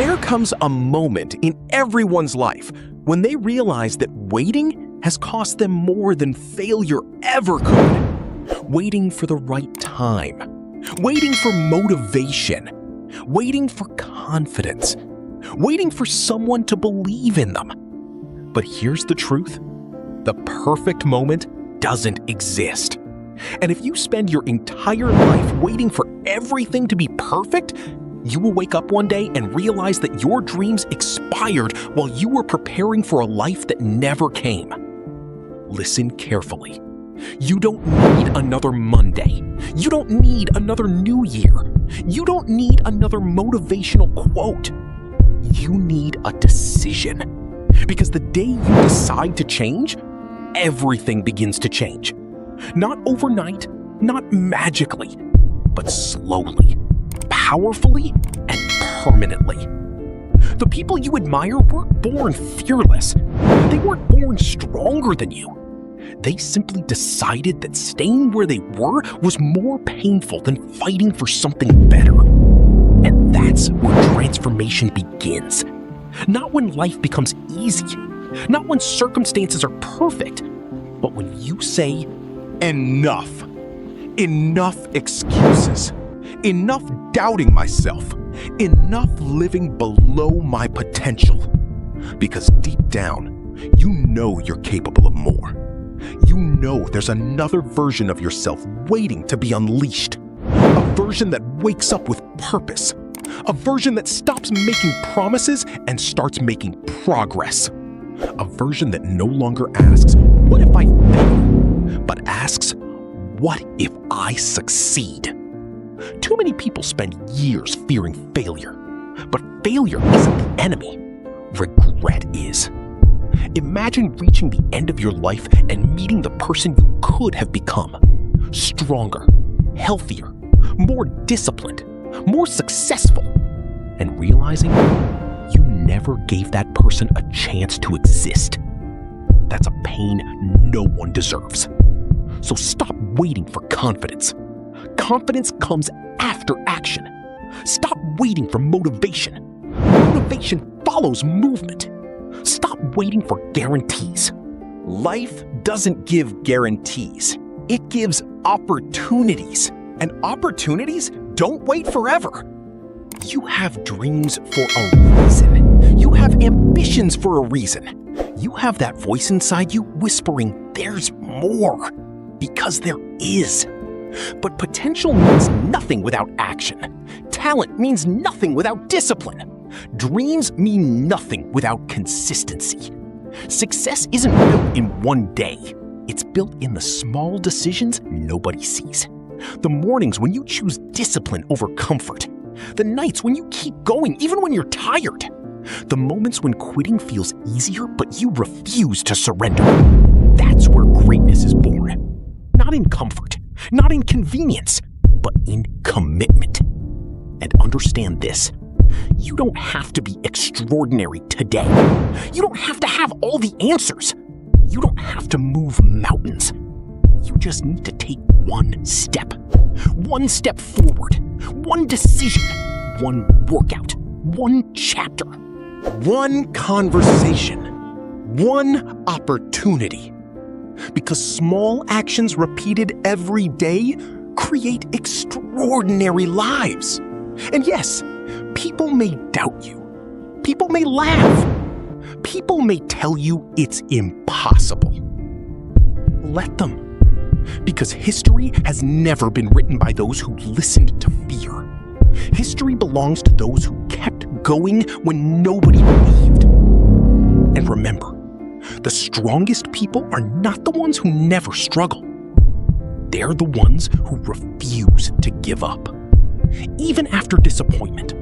There comes a moment in everyone's life when they realize that waiting has cost them more than failure ever could. Waiting for the right time. Waiting for motivation. Waiting for confidence. Waiting for someone to believe in them. But here's the truth. The perfect moment doesn't exist. And if you spend your entire life waiting for everything to be perfect, you will wake up one day and realize that your dreams expired while you were preparing for a life that never came. Listen carefully. You don't need another Monday. You don't need another New Year. You don't need another motivational quote. You need a decision. Because the day you decide to change, everything begins to change. Not overnight, not magically, but slowly, powerfully, and permanently. The people you admire weren't born fearless. They weren't born stronger than you. They simply decided that staying where they were was more painful than fighting for something better. And that's where transformation begins. Not when life becomes easy, not when circumstances are perfect, but when you say, enough. Enough excuses. Enough doubting myself. Enough living below my potential. Because deep down, you know you're capable of more. You know there's another version of yourself waiting to be unleashed. A version that wakes up with purpose. A version that stops making promises and starts making progress. A version that no longer asks, what if I fail? But asks, what if I succeed? Too many people spend years fearing failure. But failure isn't the enemy. Regret is. Imagine reaching the end of your life and meeting the person you could have become. Stronger, healthier, more disciplined, more successful. And realizing you never gave that person a chance to exist. That's a pain no one deserves. So stop waiting for confidence. Confidence comes after action. Stop waiting for motivation. Motivation follows movement. Stop waiting for guarantees. Life doesn't give guarantees. It gives opportunities. And opportunities don't wait forever. You have dreams for a reason. You have ambitions for a reason. You have that voice inside you whispering, there's more. Because there is. But potential means nothing without action. Talent means nothing without discipline. Dreams mean nothing without consistency. Success isn't built in one day. It's built in the small decisions nobody sees. The mornings when you choose discipline over comfort. The nights when you keep going even when you're tired. The moments when quitting feels easier but you refuse to surrender. That's where greatness is born. Not in comfort, not in convenience, but in commitment. And understand this. You don't have to be extraordinary today. You don't have to have all the answers. You don't have to move mountains. You just need to take one step. One step forward. One decision. One workout. One chapter. One conversation. One opportunity. Because small actions repeated every day create extraordinary lives. And yes, people may doubt you. People may laugh. People may tell you it's impossible. Let them. Because history has never been written by those who listened to fear. History belongs to those who kept going when nobody believed. And remember, the strongest people are not the ones who never struggle. They're the ones who refuse to give up. Even after disappointment,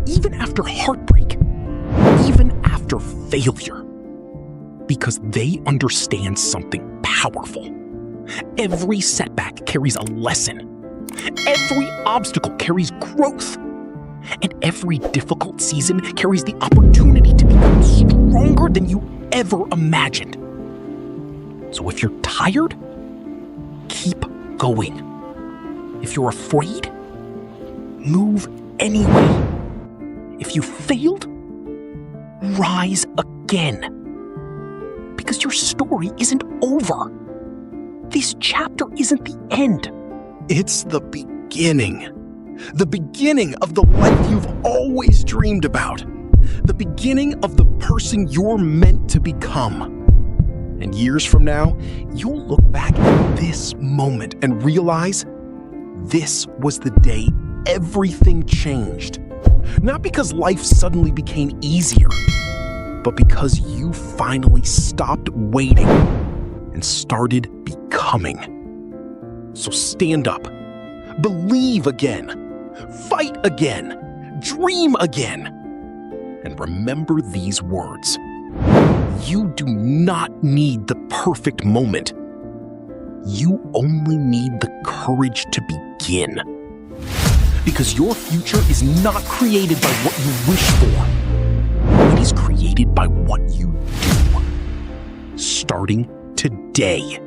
even after heartbreak, even after failure. Because they understand something powerful. Every setback carries a lesson. Every obstacle carries growth. And every difficult season carries the opportunity to become stronger than you ever imagined. So if you're tired, keep going. If you're afraid, move anyway. If you failed, rise again. Because your story isn't over. This chapter isn't the end. It's the beginning. The beginning of the life you've always dreamed about. The beginning of the person you're meant to become. And years from now, you'll look back at this moment and realize this was the day everything changed. Not because life suddenly became easier, but because you finally stopped waiting and started becoming. So stand up, believe again, fight again, dream again, and remember these words. You do not need the perfect moment. You only need the courage to begin. Because your future is not created by what you wish for. It is created by what you do. Starting today.